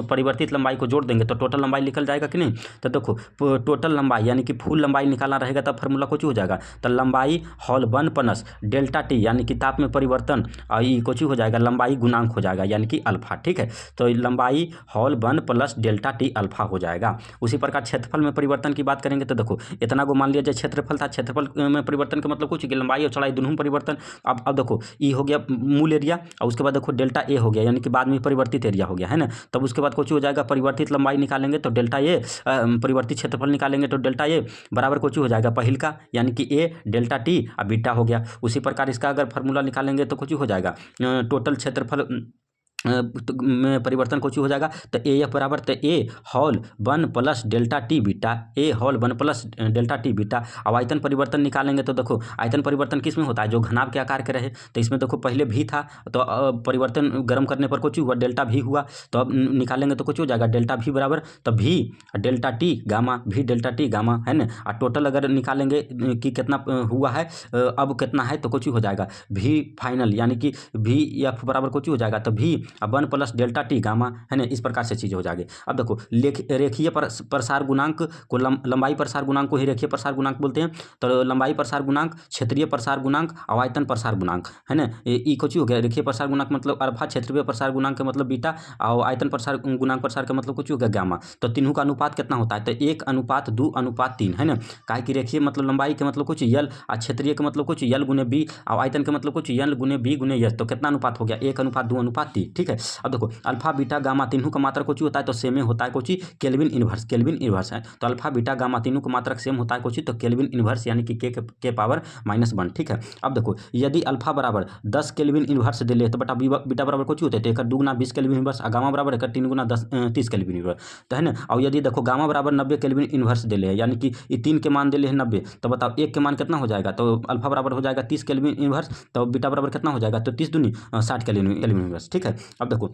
परिवर्तित लंबाई को जोड़ देंगे तो टोटल लंबाई निकल जाएगा कि नहीं। तो देखो टोटल लंबाई यानी कि फुल लंबाई निकालना रहेगा तब फार्मूला कुछ हो जाएगा, तो लंबाई हॉल 1 प्लस डेल्टा टी यानी कि ताप में परिवर्तन, और ये कुछ हो जाएगा लंबाई गुणांक हो जाएगा यानी कि अल्फा, ठीक है। तो लंबाई hall 1 plus delta T alpha हो जाएगा। उसी प्रकार क्षेत्रफल में परिवर्तन की बात करेंगे तो देखो इतना को मान लिया जाए क्षेत्रफल था, क्षेत्रफल में परिवर्तन का मतलब कुछ कि लंबाई और चौड़ाई दोनों में परिवर्तन। अब देखो ई हो गया मूल एरिया, और उसके बाद देखो डेल्टा ए हो गया यानी कि बाद में परिवर्तित एरिया हो गया, है ना। तब उसके बाद कुछ हो जाएगा परिवर्तित लंबाई निकालेंगे तो डेल्टा ए, परिवर्तित क्षेत्रफल निकालेंगे तो डेल्टा ए बराबर कुछ हो जाएगा पहिल का यानी कि ए डेल्टा टी और बीटा हो गया। उसी प्रकार इसका अगर फार्मूला निकालेंगे तो कुछ हो जाएगा टोटल क्षेत्रफल में परिवर्तन कुछ हो जाएगा, तो ए एफ बराबर तो ए हॉल 1 plus delta T beta, A हॉल 1 प्लस डेल्टा टी बीटा। अब आयतन परिवर्तन निकालेंगे तो देखो आयतन परिवर्तन किस में होता है, जो घनाभ के आकार के रहे, तो इसमें देखो पहले भी था तो परिवर्तन गर्म करने पर कुछ हुआ डेल्टा भी हुआ, तो अब निकालेंगे तो कुछ हो जाएगा डेल्टा भी बराबर तो भी डेल्टा टी गामा, भी डेल्टा टी गामा, है ना। और टोटल अगर निकालेंगे कि कितना हुआ है अब कितना है तो कुछ हो जाएगा भी फाइनल यानी कि भी एफ बराबर कुछ हो जाएगा तो भी 1 प्लस डेल्टा टी गामा, है ना। इस प्रकार से चीज़ हो जाएगी। अब देखो रेखीय प्रसार गुणांक को लंबाई प्रसार गुणांक को ही रेखीय प्रसार गुणांक बोलते हैं। तो लंबाई प्रसार गुणांक, क्षेत्रीय प्रसार गुणांक, आयतन प्रसार गुणांक, है ना। ये कुछ हो गया रेखीय प्रसार गुणांक मतलब अल्फा, क्षेत्रीय प्रसार गुणांक का मतलब बीटा, और आयतन प्रसार गुणांक प्रसार का मतलब कुछ हो गया गामा। तो तीनों का अनुपात कितना होता है, तो 1:2:3, है ना। काहे कि रेखीय मतलब लंबाई के मतलब कुछ यल, और क्षेत्रीय का मतलब कुछ यल गुने बी, और आयतन के मतलब कुछ यल गुने बी गुने यस। तो कितना अनुपात हो गया 1:2:3, ठीक है। अब देखो अल्फा बीटा गामा तीनों का मात्रक कुछ होता है तो सेम होता है कुछ केल्विन इनवर्स है। तो अल्फा बीटा गामा तीनों का मात्रक सेम होता है कुछ तो केल्विन इनवर्स यानी कि के पावर -1, ठीक है। अब देखो यदि अल्फा बराबर 10 केल्विन इनवर्स दे ले तो बटा बीटा बराबर कुछ होते तो 1 2 गुना 20 केल्विन इनवर्स, गामा बराबर 1 3 गुना 30 केल्विन इनवर्स, तो है ना। और यदि देखो गामा बराबर 90 केल्विन इनवर्स दे ले यानी कि ये 3 के मान दे ले 90, तो बताओ 1 के मान कितना हो जाएगा, तो अल्फा बराबर हो जाएगा 30 केल्विन इनवर्स, तो बीटा बराबर कितना हो जाएगा तो 30 दूनी 60 केल्विन इनवर्स, ठीक है। अब देखो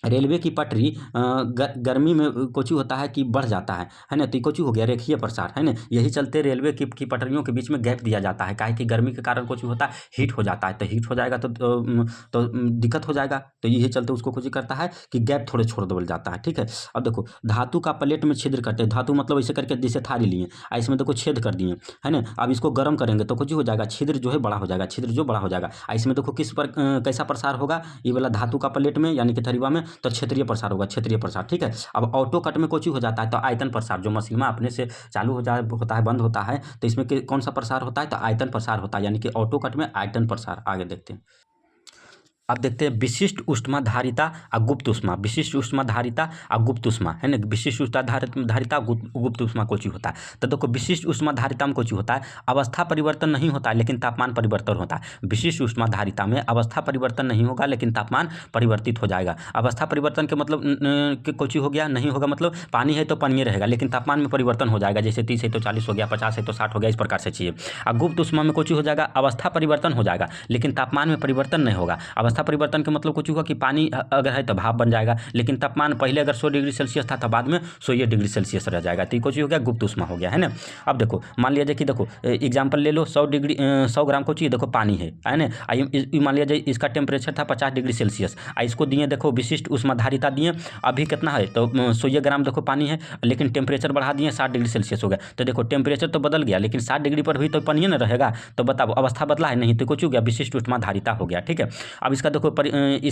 रेलवे की पटरी गर्मी में कोची होता है कि बढ़ जाता है ना। तो कोची हो गया रेखीय प्रसार, है ना। यही चलते रेलवे की पटरियों के बीच में गैप दिया जाता है, काहे कि गर्मी के कारण कोची होता है, हीट हो जाता है। तो हीट हो जाएगा तो दिक्कत हो जाएगा। तो यही चलते उसको कोची करता है कि गैप थोड़े छोड़ देवल जाता है, ठीक है। अब देखो धातु का प्लेट में छिद्र करते हैं, धातु मतलब ऐसे करके जैसे थाली लिए, इसमें देखो छेद कर दिए, है ना। अब इसको गर्म करेंगे तो कुछ हो जाएगा, छिद्र जो है बड़ा हो जाएगा, छिद्र जो बड़ा हो जाएगा। इसमें देखो किस पर कैसा प्रसार होगा, ये वाला धातु का प्लेट में यानी कि थरीवा में, तो क्षेत्रीय प्रसार होगा, क्षेत्रीय प्रसार, ठीक है। अब ऑटो कट में कुछ हो जाता है तो आयतन प्रसार, जो मशीन में अपने से चालू होता है बंद होता है, तो इसमें कौन सा प्रसार होता है, तो आयतन प्रसार होता है, यानी कि ऑटो कट में आयतन प्रसार। आगे देखते हैं। अब देखते हैं विशिष्ट ऊष्माधारिता और गुप्त ऊष्मा, विशिष्ट ऊष्माधारिता और गुप्त ऊष्मा, है ना। विशिष्ट ऊष्माधारिता गुप्त ऊष्मा कोची होता है। तो देखो विशिष्ट ऊष्माधारिता में कोची होता है, अवस्था परिवर्तन नहीं होता है लेकिन तापमान परिवर्तन होता है। विशिष्ट ऊष्माधारिता में अवस्था परिवर्तन नहीं होगा लेकिन तापमान परिवर्तित हो जाएगा। अवस्था परिवर्तन के मतलब कोची हो गया, नहीं होगा, मतलब पानी है तो पानी रहेगा लेकिन तापमान में परिवर्तन हो जाएगा, जैसे 30 है तो 40 हो गया, 50 है तो 60 हो गया, इस प्रकार से चाहिए। और गुप्त ऊष्मा में कोची हो जाएगा, अवस्था परिवर्तन हो जाएगा लेकिन तापमान में परिवर्तन नहीं होगा। अवस्था परिवर्तन के मतलब कुछ हुआ कि पानी अगर है तो भाप बन जाएगा, लेकिन तापमान पहले अगर 100 डिग्री सेल्सियस था तो बाद में 100 डिग्री सेल्सियस रह जाएगा। तो कुछ हो गया, गुप्त ऊष्मा हो गया, है ना। अब देखो मान लिया जाए कि देखो एग्जाम्पल ले लो, 100 ग्राम को चाहिए, देखो पानी है ना। मान लिया जाए इसका टेम्परेचर था 50 डिग्री सेल्सियस, इसको दिए देखो विशिष्ट ऊष्माधारिता दिए, अभी कितना है तो 100 ग्राम देखो पानी है, लेकिन टेम्परेचर बढ़ा दिए 60 डिग्री सेल्सियस हो गया। तो देखो टेम्परेचर तो बदल गया लेकिन 60 डिग्री पर भी तो पानी ना रहेगा। तो बताओ अवस्था बदला है नहीं, तो कुछ हो गया, विशिष्ट ऊष्माधारिता हो गया, ठीक है। अब इसका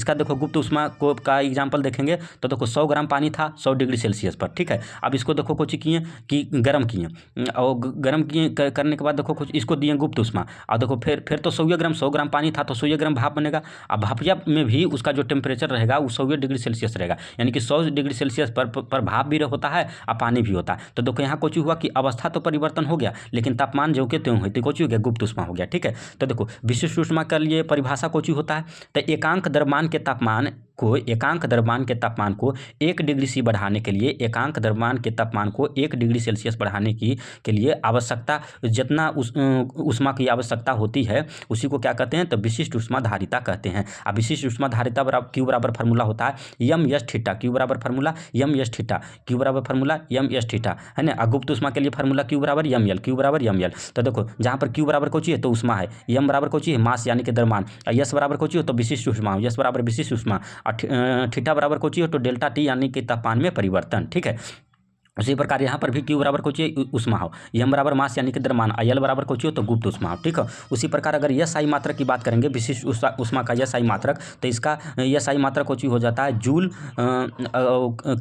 देखो गुप्त ऊष्मा को का एग्जाम्पल देखेंगे तो देखो 100 ग्राम पानी था 100 डिग्री सेल्सियस पर, ठीक है। अब इसको देखो कुछ किए कि गर्म किए, और गर्म किए करने के बाद देखो कुछ इसको दिए गुप्त ऊष्मा, और देखो फिर तो 100 ग्राम पानी था तो 100 ग्राम भाप बनेगा। अब भापिया में भी उसका जो टेम्परेचर रहेगा वो 100 डिग्री सेल्सियस रहेगा, यानी कि 100 डिग्री सेल्सियस पर भाप भी होता है और पानी भी होता है। तो देखो यहाँ कुछ हुआ कि अवस्था तो परिवर्तन हो गया लेकिन तापमान जो के त्यों हुए, तो कुछ हो गया, गुप्त ऊष्मा हो गया, ठीक है। तो देखो विशिष्ट ऊष्मा के लिए परिभाषा कुछ होता है, तो एकांक द्रव्यमान के तापमान को 1 डिग्री सी बढ़ाने के लिए, एकांक द्रव्यमान के तापमान को 1 डिग्री सेल्सियस बढ़ाने के लिए आवश्यकता जितना ऊष्मा की आवश्यकता होती है उसी को क्या कहते हैं, तो विशिष्ट ऊष्माधारिता कहते हैं। अब विशिष्ट ऊष्माधारिता क्यू बराबर फार्मूला होता है यम एस थीटा, क्यू बराबर formula M S theta, Q बराबर फार्मूला यम एस थीटा, है ना। गुप्त ऊष्मा के लिए फार्मूला क्यू बराबर यम एल, क्यू बराबर यम एल। तो देखो जहाँ पर क्यू बराबर कोची है तो ऊष्मा है, यम बराबर कोची है मास यानी कि द्रव्यमान, यस बराबर कोची हो तो विशिष्ट ऊष्मा, यस बराबर विशिष्ट ऊष्मा, थीटा बराबर कोची हो तो डेल्टा टी यानी कि तापमान में परिवर्तन, ठीक है। उसी प्रकार यहाँ पर भी क्यू बराबर कोची ऊष्मा हो, यम बराबर मास यानी कि द्रव्यमान, एल बराबर कोची हो तो गुप्त ऊष्मा हो, ठीक है। उसी प्रकार अगर यस आई मात्रक की बात करेंगे, विशिष्ट ऊष्मा का यस आई मात्रक, तो इसका यस आई मात्रक कोची हो जाता है जूल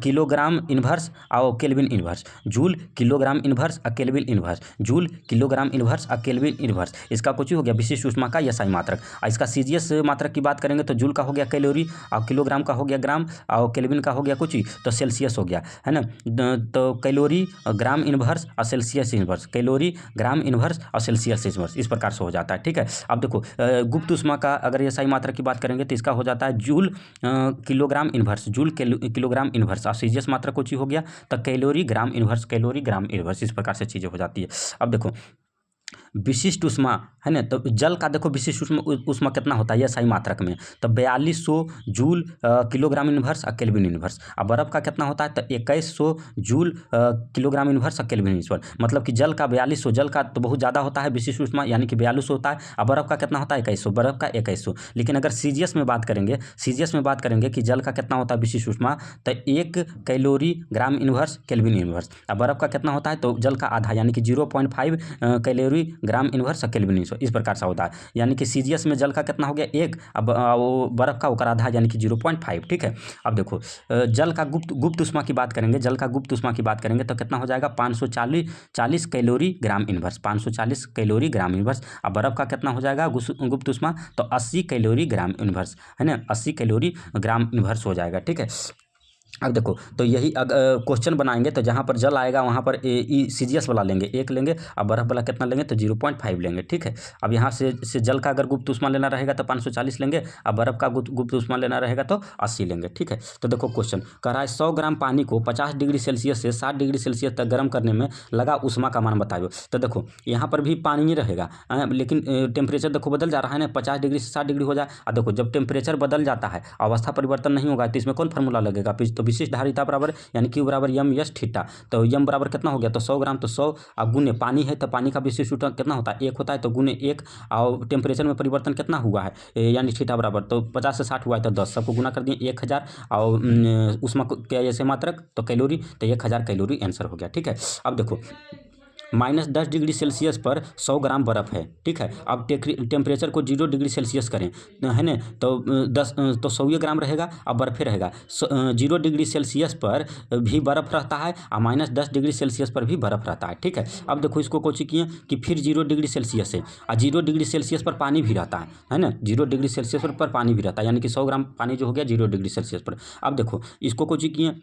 किलोग्राम इनवर्स और kelvin inverse, joule kilogram inverse और kelvin inverse, joule kilogram inverse और केल्विन इनवर्स, इसका कुछ हो गया विशिष्ट ऊष्मा का यस आई मात्रक। इसका सीजीएस मात्रक की बात करेंगे तो जूल का हो गया कैलोरी, और किलोग्राम का हो गया ग्राम, और केल्विन का हो गया कुछ तो सेल्सियस हो गया, है ना। तो कैलोरी ग्राम इनवर्स और सेल्सियस इनवर्स, कैलोरी ग्राम इनवर्स और सेल्सियस इनवर्स, इस प्रकार से हो जाता है, ठीक है। अब देखो गुप्त ऊष्मा का अगर एसआई मात्रा की बात करेंगे तो इसका हो जाता है joule kilogram inverse, joule kilogram inverse, और सीजीएस मात्रा कुछ ही हो गया तो कैलोरी ग्राम इनवर्स, कैलोरी ग्राम इनवर्स, इस प्रकार से चीज़ें हो जाती है। अब देखो विशिष्ट ऊष्मा, है ना, तो जल का देखो विशिष्ट ऊष्मा कितना होता है ये सही मात्रक में, तो 4200 जूल किलोग्राम इनवर्स और केल्विन इनवर्स। अब बर्फ का कितना होता है तो 2100 जूल किलोग्राम इनवर्स और केल्विन इनवर्स, मतलब कि जल का 4200, जल का तो बहुत ज़्यादा होता है विशिष्ट ऊष्मा यानी कि 4200 होता है, और बर्फ का कितना होता है 2100, बर्फ का 2100। लेकिन अगर सीजीएस में बात करेंगे, सीजीएस में बात करेंगे कि जल का कितना होता है विशिष्ट ऊष्मा, तो 1 कैलोरी ग्राम इनवर्स केल्विन इनवर्स, और बर्फ का कितना होता है तो जल का आधा यानी कि 0.5 कैलोरी ग्राम इनवर्स केल्विन इनवर्स, इस प्रकार से होता है। यानी कि सीजीएस में जल का कितना हो गया 1, अब वो बर्फ का ओकर आधा यानी कि 0.5, ठीक है। अब देखो जल का गुप्त ऊष्मा की बात करेंगे, जल का गुप्त ऊष्मा की बात करेंगे तो कितना हो जाएगा 540 कैलोरी ग्राम इनवर्स, 540 कैलोरी ग्राम इनवर्स। अब बर्फ का कितना हो जाएगा गुप्त ऊष्मा तो 80 कैलोरी ग्राम इनवर्स, है ना, 80 कैलोरी ग्राम इनवर्स हो जाएगा, ठीक है। अब देखो तो यही क्वेश्चन बनाएंगे तो जहाँ पर जल आएगा वहाँ पर CGS वाला लेंगे 1 लेंगे, अब बर्फ वाला कितना लेंगे तो 0.5 लेंगे, ठीक है। अब यहाँ से जल का अगर गुप्त ऊष्मा लेना रहेगा तो 540 लेंगे, अब बर्फ का गुप्त ऊष्मा लेना रहेगा तो 80 लेंगे, ठीक है। तो देखो क्वेश्चन कह रहा है 100 ग्राम पानी को 50 डिग्री सेल्सियस से 60 डिग्री सेल्सियस तक गर्म करने में लगा ऊष्मा का मान बताइए। तो देखो यहाँ पर भी पानी ही रहेगा, लेकिन टेम्परेचर देखो बदल जा रहा है ना, 50 डिग्री से 60 डिग्री हो जाए। और देखो जब टेम्परेचर बदल जाता है, अवस्था परिवर्तन नहीं होगा, तो इसमें कौन फार्मूला लगेगा, तो विशिष्ट धारिता बराबर यानी Q बराबर यम यस थीटा। तो यम बराबर कितना हो गया तो 100 ग्राम, तो 100 अब गुने पानी है तो पानी का विशिष्ट ऊष्मा कितना होता है 1 होता है, तो गुने 1 और टेम्परेचर में परिवर्तन कितना हुआ है यानी थीटा बराबर, तो 50 से 60 हुआ है तो 10, सबको गुना कर दिए 1000 और ऊष्मा क्या जैसे मात्रक तो कैलोरी, तो 1000 कैलोरी आंसर हो गया, ठीक है। अब देखो -10 डिग्री सेल्सियस पर 100 ग्राम बर्फ़ है, ठीक है। अब टेम्परेचर को 0 डिग्री सेल्सियस करें, है ना, तो 100 ग्राम रहेगा, अब बर्फ़े रहेगा। 0 डिग्री सेल्सियस पर भी बर्फ़ रहता है और -10 डिग्री सेल्सियस पर भी बर्फ़ रहता है, ठीक है। अब देखो इसको कोशिश किए कि फिर 0 डिग्री सेल्सियस है और 0 डिग्री सेल्सियस पर पानी भी रहता है ना, 0 डिग्री सेल्सियस पर पानी भी रहता है, यानी कि 100 ग्राम पानी जो हो गया 0 डिग्री सेल्सियस पर। अब देखो इसको कोशिश किए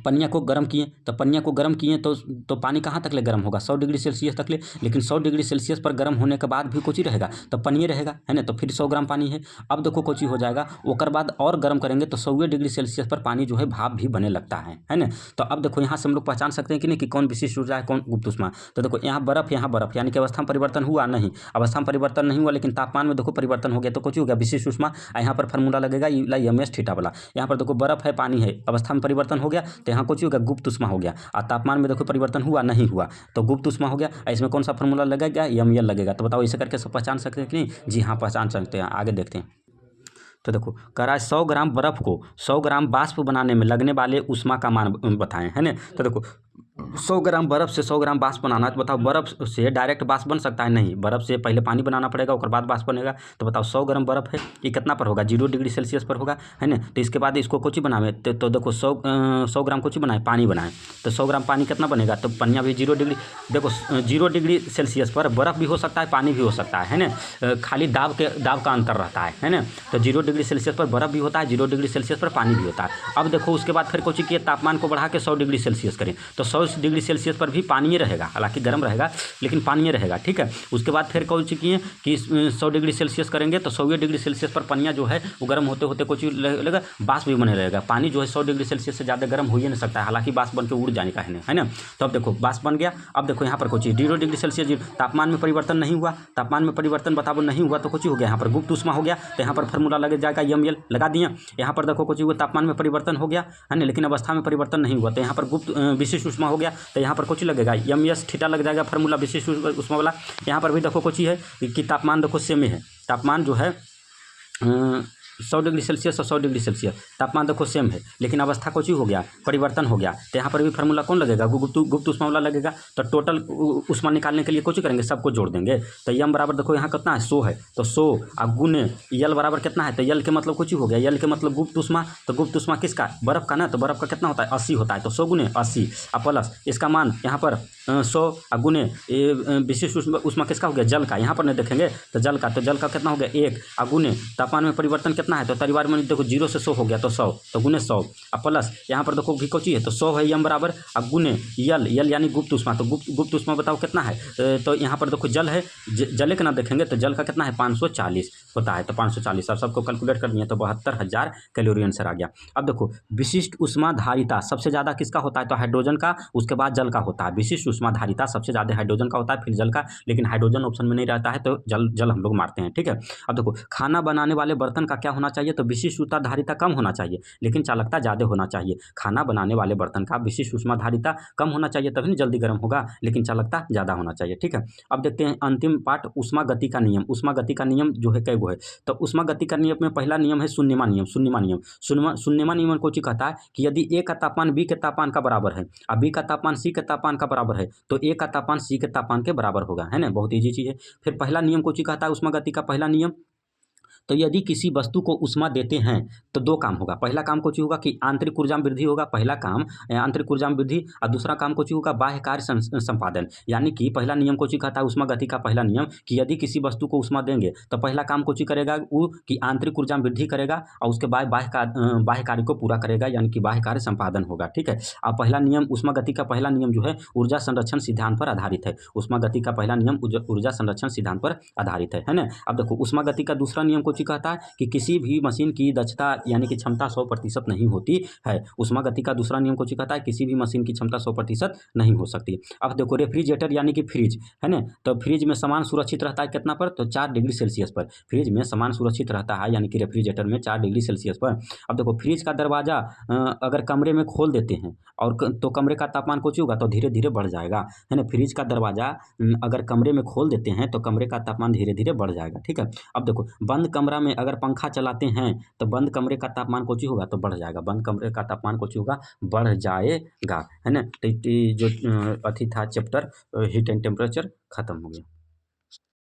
पनिया को गर्म किए, तो पनिया को गर्म किए तो पानी कहाँ तक ले गर्म होगा 100 डिग्री सेल्सियस तक ले, लेकिन 100 डिग्री सेल्सियस पर गर्म होने के बाद भी कुछ ही रहेगा तो पनिए रहेगा, है ना, तो फिर 100 ग्राम पानी है। अब देखो कुछ ही हो जाएगा, ओकर बाद और गर्म करेंगे तो 100 डिग्री सेल्सियस पर पानी जो है भाप भी बने लगता है ना। तो अब देखो यहाँ से हम लोग पहचान सकते हैं कि नहीं कि कौन विशिष्ट ऊर्जा है कौन गुप्त ऊष्मा। तो देखो यहाँ बर्फ यानी कि अवस्था में परिवर्तन हुआ नहीं, अवस्था में परिवर्तन नहीं हुआ लेकिन तापमान में देखो परिवर्तन हो गया, तो कुछ हो गया विशिष्ट ऊष्मा। यहाँ पर फार्मूला लगेगा एमएस थीटा वाला, यहाँ पर देखो बर्फ है पानी है, अवस्था में परिवर्तन हो गया तो यहाँ कुछ हो गया गुप्त ऊष्मा हो गया, और तापमान में देखो परिवर्तन हुआ नहीं हुआ तो गुप्त ऊष्मा हो गया। इसमें कौन सा फार्मूला लगेगा एमएल लगेगा। तो बताओ इसे करके सब पहचान सकते हैं कि नहीं, जी हाँ पहचान सकते हैं। आगे देखते हैं। तो देखो कह रहा है 100 ग्राम बर्फ को 100 ग्राम वाष्प बनाने में लगने वाले ऊष्मा का मान बताएं, है ना। तो देखो 100 ग्राम बर्फ से 100 ग्राम वाष्प बनाना है, तो बताओ बर्फ से डायरेक्ट वाष्प बन सकता है, नहीं, बर्फ से पहले पानी बनाना पड़ेगा उसके बाद वाष्प बनेगा। तो बताओ 100 ग्राम बर्फ है ये कितना पर होगा 0 डिग्री सेल्सियस पर होगा, है ना। तो इसके बाद इसको कुछ बनावे तो देखो 100 ग्राम कुछ बनाए पानी बनाए तो 100 ग्राम पानी कितना बनेगा, तो पनिया भी 0 डिग्री, देखो 0 डिग्री सेल्सियस पर बर्फ भी हो सकता है पानी भी हो सकता है ना, खाली दाब का अंतर रहता है ना। तो 0 डिग्री सेल्सियस पर बर्फ भी होता है, 0 डिग्री सेल्सियस पर पानी भी होता है। अब देखो उसके बाद फिर कुछ किए तापमान को बढ़ा के 100 डिग्री सेल्सियस करें तो 100 डिग्री सेल्सियस पर भी पानी रहेगा, हालांकि गर्म रहेगा लेकिन पानी रहेगा, ठीक है। उसके बाद फिर कौन सी किए कि 100 डिग्री सेल्सियस करेंगे तो 100 डिग्री सेल्सियस पर पनिया जो है वो गर्म होते होते कुछ लगेगा बाष्प भी बने रहेगा। पानी जो है 100 डिग्री सेल्सियस से ज़्यादा गर्म हो ही नहीं सकता है, हालांकि बाष्प बन के उड़ जाने का है ना। तो अब देखो बाष्प बन गया। अब देखो यहाँ पर कुछ 0 डिग्री सेल्सियस तापमान में परिवर्तन नहीं हुआ, तापमान में परिवर्तन बताओ नहीं हुआ तो कुछ हो गया यहाँ पर गुप्त ऊष्मा हो गया। तो यहाँ पर फार्मूला लग जाएगा एमएल लगा दिया। यहाँ पर देखो कुछ हुआ तापमान में परिवर्तन हो गया है ना, लेकिन अवस्था में परिवर्तन नहीं हुआ तो यहाँ पर गुप्त विशिष्ट ऊष्मा हो गया। तो यहाँ पर कुछ लगेगा एमएस थीटा लग जाएगा फार्मूला विशिष्ट ऊष्मा वाला। यहाँ पर भी देखो कुछ ही है कि तापमान देखो सेम है, तापमान जो है 100 डिग्री सेल्सियस और 100 डिग्री सेल्सियस तापमान देखो सेम है लेकिन अवस्था कुछ ही हो गया परिवर्तन हो गया। तो यहाँ पर भी फार्मूला कौन लगेगा गुप्त ऊष्मा वाला लगेगा। तो टोटल ऊष्मा निकालने के लिए कुछ करेंगे सबको जोड़ देंगे। तो यम बराबर देखो यहाँ कितना है 100 है तो 100 और गुने यल बराबर कितना है, तो यल के मतलब कुछ ही हो गया, यल के मतलब गुप्त ऊष्मा। तो गुप्त ऊष्मा किसका बर्फ का ना, तो बर्फ का कितना होता है 80 होता है, तो 100 गुने 80 और प्लस इसका मान यहाँ पर 100 और गुने विशिष्ट ऊष्मा किसका हो गया जल का, यहाँ पर नहीं देखेंगे तो जल का कितना हो गया 1 और गुने तापमान में परिवर्तन कितना है, तो परिवार में देखो 0 से 100 हो गया तो 100 तो गुने 100 और प्लस यहाँ पर देखो भी कोची है तो 100 है यम बराबर और गुने यल यानी गुप्त ऊष्मा। तो गुप्त ऊष्मा बताओ कितना है, तो यहाँ पर देखो जल है, जले के ना देखेंगे तो जल का कितना है 540 होता है, तो 540 अब सबको कैलकुलेट कर दिए तो 72,000 कैलोरी आंसर आ गया। अब देखो विशिष्ट ऊष्मा धारिता सबसे ज़्यादा किसका होता है, तो हाइड्रोजन का, उसके बाद जल का होता है। विशिष्ट ऊष्मा धारिता सबसे ज़्यादा हाइड्रोजन का होता है फिर जल का, लेकिन हाइड्रोजन ऑप्शन में नहीं रहता है तो जल हम लोग मारते हैं, ठीक है। अब देखो खाना बनाने वाले बर्तन का क्या होना चाहिए, तो विशिष्ट ऊष्मा धारिता कम होना चाहिए लेकिन चालकता ज़्यादा होना चाहिए। खाना बनाने वाले बर्तन का विशिष्ट ऊष्मा धारिता कम होना चाहिए तभी नहीं जल्दी गर्म होगा लेकिन चालकता ज़्यादा होना चाहिए, ठीक है। अब देखते हैं अंतिम पार्ट ऊष्मा गति का नियम। ऊष्मा गति का नियम जो है कई गो है, तो ऊष्मा गति का नियम में पहला नियम है शून्यमा नियम। शून्यमा नियम को कहता है कि यदि ए का तापमान बी के तापमान का बराबर है और बी का तापमान सी के तापमान का बराबर है तो ए का तापमान सी के तापमान के बराबर होगा, है ना, बहुत ईजी चीज़ है। फिर पहला नियम को कहता है ऊष्मा गति का पहला नियम तो यदि किसी वस्तु को ऊष्मा देते हैं तो दो काम होगा। पहला काम कुछ होगा कि आंतरिक ऊर्जा में वृद्धि होगा, पहला काम आंतरिक ऊर्जा में वृद्धि, और दूसरा काम कुछ होगा बाह्य कार्य संपादन। यानी कि पहला नियम कुछ कहता है ऊष्मा गति का पहला नियम कि यदि किसी वस्तु को ऊष्मा देंगे तो पहला काम कुछ करेगा वो कि आंतरिक ऊर्जा में वृद्धि करेगा और उसके बाद बाह्य कार्य को पूरा करेगा, यानी कि बाह्य कार्य संपादन होगा। ठीक है। अब पहला नियम ऊष्मा गति का पहला नियम जो है ऊर्जा संरक्षण सिद्धांत पर आधारित है। ऊष्मा गति का पहला नियम ऊर्जा संरक्षण सिद्धांत पर आधारित है ना। अब देखो ऊष्मा गति का दूसरा नियम कुछ कहता है कि किसी भी मशीन की दक्षता यानी कि क्षमता 100% नहीं होती है। ऊष्मा गति का दूसरा नियम कुछ कहता है किसी भी मशीन की क्षमता 100% नहीं हो सकती। अब देखो रेफ्रिजरेटर यानी कि फ्रिज है ना, तो फ्रिज में सामान सुरक्षित रहता है कितना पर, तो 4 डिग्री सेल्सियस पर। फ्रिज में सामान सुरक्षित रहता है यानी कि रेफ्रिजरेटर में 4 डिग्री सेल्सियस पर। अब देखो फ्रिज का दरवाजा अगर कमरे में खोल देते हैं और तो कमरे का तापमान कुछ होगा तो धीरे धीरे बढ़ जाएगा है ना। फ्रिज का दरवाजा अगर कमरे में खोल देते हैं तो कमरे का तापमान धीरे धीरे बढ़ जाएगा। ठीक है। अब देखो बंद कमरा में अगर पंखा चलाते हैं तो बंद कमरे का तापमान कुछ होगा तो बढ़ जाएगा, बंद कमरे का तापमान कुछ होगा बढ़ जाएगा है ना। तो जो अथी था चैप्टर हीट एंड टेम्परेचर खत्म हो गया।